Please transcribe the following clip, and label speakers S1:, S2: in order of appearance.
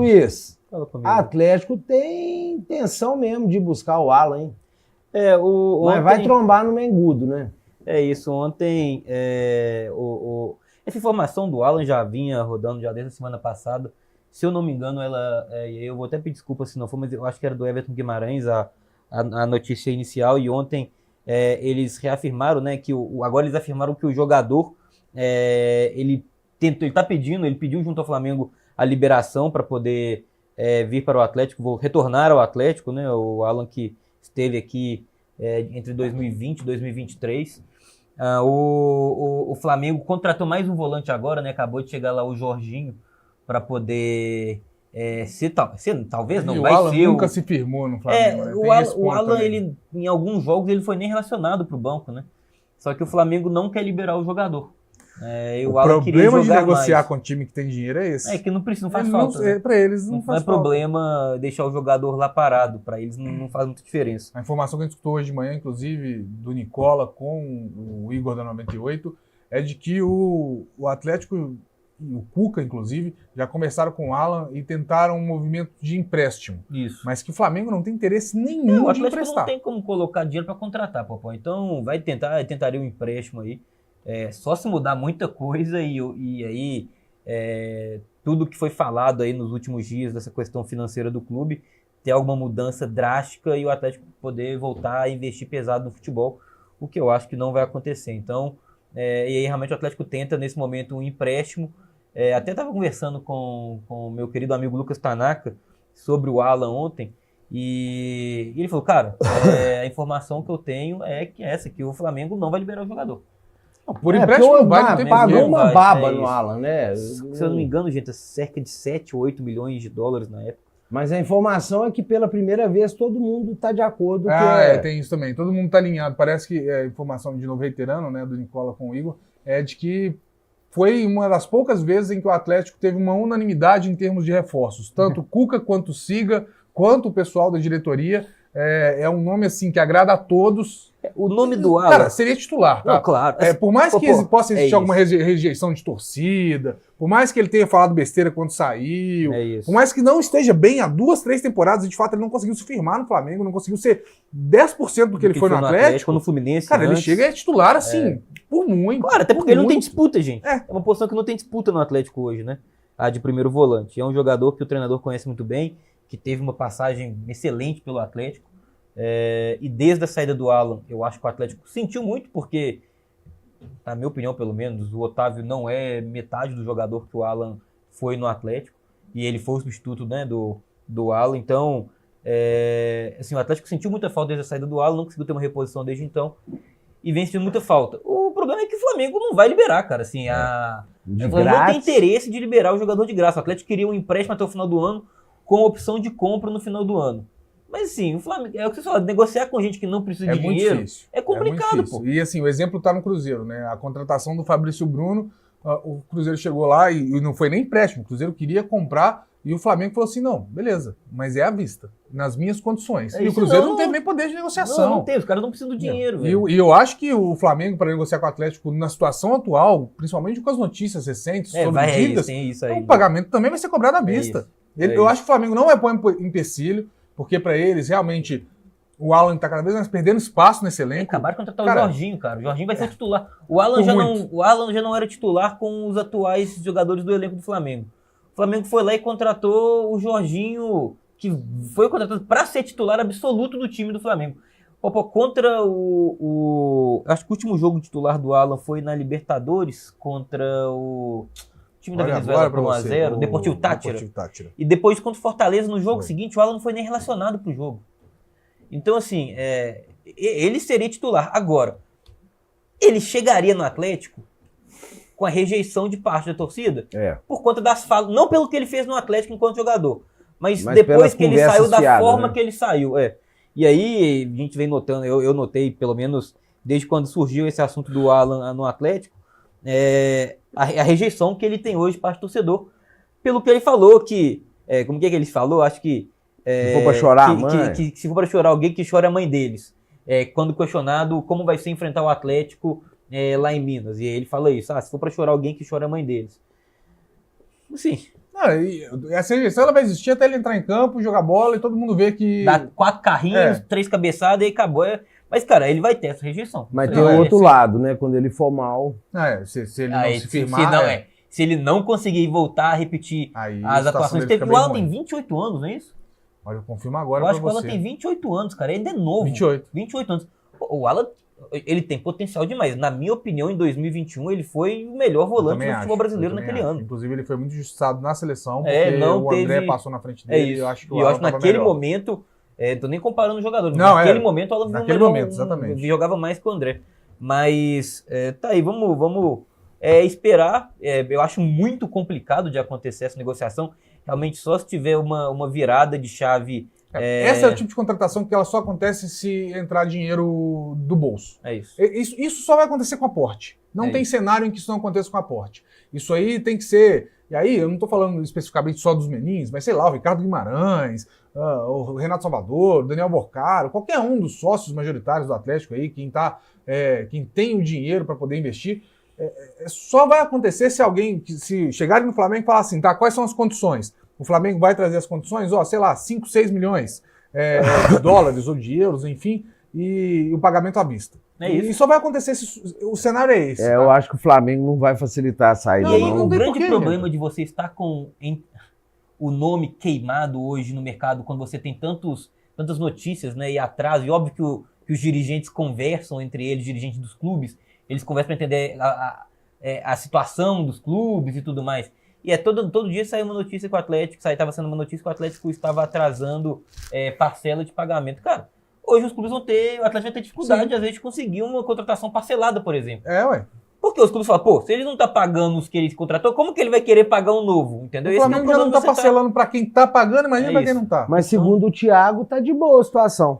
S1: Luiz,
S2: Fala comigo.
S1: Atlético tem intenção mesmo de buscar o Alan, hein?
S2: Mas
S1: Mas vai trombar no Mengudo, né?
S2: É isso, ontem essa informação do Alan já vinha rodando já desde a semana passada. Se eu não me engano, eu vou até pedir desculpa se não for, mas eu acho que era do Everton Guimarães a notícia inicial, e ontem eles reafirmaram, né, que agora eles afirmaram que o jogador ele pediu junto ao Flamengo a liberação para poder vir para o Atlético, retornar ao Atlético, né? O Alan que esteve aqui entre 2020 e 2023. O Flamengo contratou mais um volante agora, né? Acabou de chegar lá o Jorginho para poder talvez não
S3: e
S2: vai
S3: o Alan
S2: ser.
S3: Nunca se firmou no Flamengo. Né?
S2: O Alan, ele, em alguns jogos, ele foi nem relacionado para o banco, né? Só que o Flamengo não quer liberar o jogador.
S3: O problema de negociar com o time que tem dinheiro é esse.
S2: É que não precisa, não faz falta.
S3: Né? Para eles não faz falta.
S2: Não é problema deixar o jogador lá parado. Para eles não faz muita diferença.
S3: A informação que a gente escutou hoje de manhã, inclusive, do Nicola com o Igor da 98, é de que o Atlético e o Cuca, inclusive, já conversaram com o Alan e tentaram um movimento de empréstimo.
S2: Isso.
S3: Mas que o Flamengo não tem interesse nenhum de emprestar. O Atlético
S2: não tem como colocar dinheiro para contratar, Popó. Então tentaria um empréstimo aí. Só se mudar muita coisa e aí tudo que foi falado aí nos últimos dias dessa questão financeira do clube, ter alguma mudança drástica e o Atlético poder voltar a investir pesado no futebol, o que eu acho que não vai acontecer. Então, e aí realmente o Atlético tenta nesse momento um empréstimo. Até estava conversando com o meu querido amigo Lucas Tanaka sobre o Alan ontem, e ele falou, cara, a informação que eu tenho é que o Flamengo não vai liberar o jogador.
S3: Por empréstimo não vai, não tem
S1: pagou uma baba no Alan, né?
S2: Se eu não me engano, gente, cerca de 7 ou 8 milhões de dólares na época.
S1: Mas a informação é que pela primeira vez todo mundo está de acordo.
S3: Tem isso também. Todo mundo está alinhado. Parece que a informação de novo reiterando, né, do Nicola com o Igor, é de que foi uma das poucas vezes em que o Atlético teve uma unanimidade em termos de reforços. Tanto o Cuca quanto o Siga, quanto o pessoal da diretoria. É um nome assim que agrada a todos.
S2: O nome do Alan...
S3: Cara, seria titular, tá?
S2: Não, claro.
S3: Por mais que possa existir alguma rejeição de torcida, por mais que ele tenha falado besteira quando saiu, por mais que não esteja bem há 2, 3 temporadas, de fato ele não conseguiu se firmar no Flamengo, não conseguiu ser 10% do que ele foi no Atlético.
S2: No Fluminense.
S3: Cara, ele chega e é titular assim, por muito.
S2: Claro, até porque ele não tem disputa, gente. É uma posição que não tem disputa no Atlético hoje, né? A de primeiro volante. É um jogador que o treinador conhece muito bem, que teve uma passagem excelente pelo Atlético. E desde a saída do Alan, eu acho que o Atlético sentiu muito, porque, na minha opinião pelo menos, o Otávio não é metade do jogador que o Alan foi no Atlético, e ele foi o substituto, né, do Alan. Então, assim, o Atlético sentiu muita falta desde a saída do Alan, não conseguiu ter uma reposição desde então, e vem sentindo muita falta. O problema é que o Flamengo não vai liberar, cara, assim, o Flamengo não tem interesse de liberar o jogador de graça. O Atlético queria um empréstimo até o final do ano, com opção de compra no final do ano. Mas assim, o Flamengo, é o que você fala, negociar com gente que não precisa de dinheiro
S3: difícil.
S2: É complicado, pô.
S3: E assim, o exemplo tá no Cruzeiro, né? A contratação do Fabrício Bruno, o Cruzeiro chegou lá e não foi nem empréstimo, o Cruzeiro queria comprar e o Flamengo falou assim, não, beleza, mas é à vista, nas minhas condições. E o Cruzeiro não teve nem poder de negociação.
S2: Não tem, os caras não precisam do dinheiro, velho.
S3: E eu acho que o Flamengo, para negociar com o Atlético, na situação atual, principalmente com as notícias recentes sobre dívidas, o pagamento também vai ser cobrado à vista. Eu acho que o Flamengo não vai pôr empecilho, porque para eles, realmente, o Alan está cada vez mais perdendo espaço nesse elenco.
S2: Acabaram de contratar o Jorginho, cara. O Jorginho vai ser titular. O Alan já não era titular com os atuais jogadores do elenco do Flamengo. O Flamengo foi lá e contratou o Jorginho, que foi contratado para ser titular absoluto do time do Flamengo. Contra acho que o último jogo titular do Alan foi na Libertadores, contra o time da Venezuela por 1-0, Deportivo Táchira. E depois contra o Fortaleza no jogo seguinte, o Alan não foi nem relacionado pro jogo. Então, assim, ele seria titular. Agora, ele chegaria no Atlético com a rejeição de parte da torcida por conta das falas, não pelo que ele fez no Atlético enquanto jogador, mas depois que ele saiu da forma que ele saiu. E aí, a gente vem notando, eu notei, pelo menos, desde quando surgiu esse assunto do Alan no Atlético, a rejeição que ele tem hoje parte do torcedor, pelo que ele falou, que como que ele falou? Acho que
S1: se for pra chorar a mãe.
S2: Que se for pra chorar alguém, que chora a mãe deles. Quando questionado como vai ser enfrentar o Atlético lá em Minas. E aí ele fala isso, se for pra chorar alguém, que chora a mãe deles. Assim,
S3: Não, essa rejeição ela vai existir até ele entrar em campo, jogar bola e todo mundo ver que...
S2: Dá 4 carrinhos, 3 cabeçadas e acabou. Mas, cara, ele vai ter essa rejeição.
S1: Mas tem o outro lado, né? Quando ele for mal...
S3: Se ele não se firmar...
S2: Se ele não conseguir voltar a repetir as atuações... O Alan tem 28 anos, não é isso?
S3: Olha, eu confirmo agora
S2: pra você. Eu acho
S3: você.
S2: que o Alan tem 28 anos, cara. Ele é novo. 28 anos. O Alan, ele tem potencial demais. Na minha opinião, em 2021, ele foi o melhor volante do futebol brasileiro naquele ano.
S3: Inclusive, ele foi muito injustiçado na seleção, porque o André passou na frente dele. Eu acho que
S2: eu acho que naquele momento... tô nem comparando os jogadores.
S3: Não,
S2: naquele momento, o Alan
S3: naquele momento, exatamente.
S2: Jogava mais que o André. Mas, tá aí, vamos esperar. Eu acho muito complicado de acontecer essa negociação. Realmente, só se tiver uma virada de chave...
S3: Essa é o tipo de contratação que ela só acontece se entrar dinheiro do bolso.
S2: É isso.
S3: Isso só vai acontecer com aporte. Não tem cenário em que isso não aconteça com aporte. Isso aí tem que ser... E aí, eu não estou falando especificamente só dos meninos, mas sei lá, o Ricardo Guimarães, o Renato Salvador, o Daniel Borcaro, qualquer um dos sócios majoritários do Atlético aí, quem tem o dinheiro para poder investir, só vai acontecer se chegarem no Flamengo e falar assim, tá, quais são as condições? O Flamengo vai trazer as condições, sei lá, 5, 6 milhões de dólares ou de euros, enfim, e o pagamento à vista.
S2: Isso.
S3: E só vai acontecer se o cenário é esse.
S1: Eu acho que o Flamengo não vai facilitar a saída.
S2: E aí, o grande problema de você estar com o nome queimado hoje no mercado, quando você tem tantas notícias, né, e atraso, e óbvio que os dirigentes conversam entre eles, dirigentes dos clubes, eles conversam para entender a situação dos clubes e tudo mais. E todo dia saiu uma notícia que o Atlético, estava sendo uma notícia que o Atlético estava atrasando parcela de pagamento. Cara, hoje os clubes o Atlético vai ter dificuldade, às vezes, de conseguir uma contratação parcelada, por exemplo. Porque os clubes falam, se ele não tá pagando os que ele contratou, como que ele vai querer pagar um novo? Entendeu?
S3: O Flamengo já não tá parcelando para quem tá pagando, imagina para quem não tá.
S1: Mas segundo o Thiago, tá de boa a situação.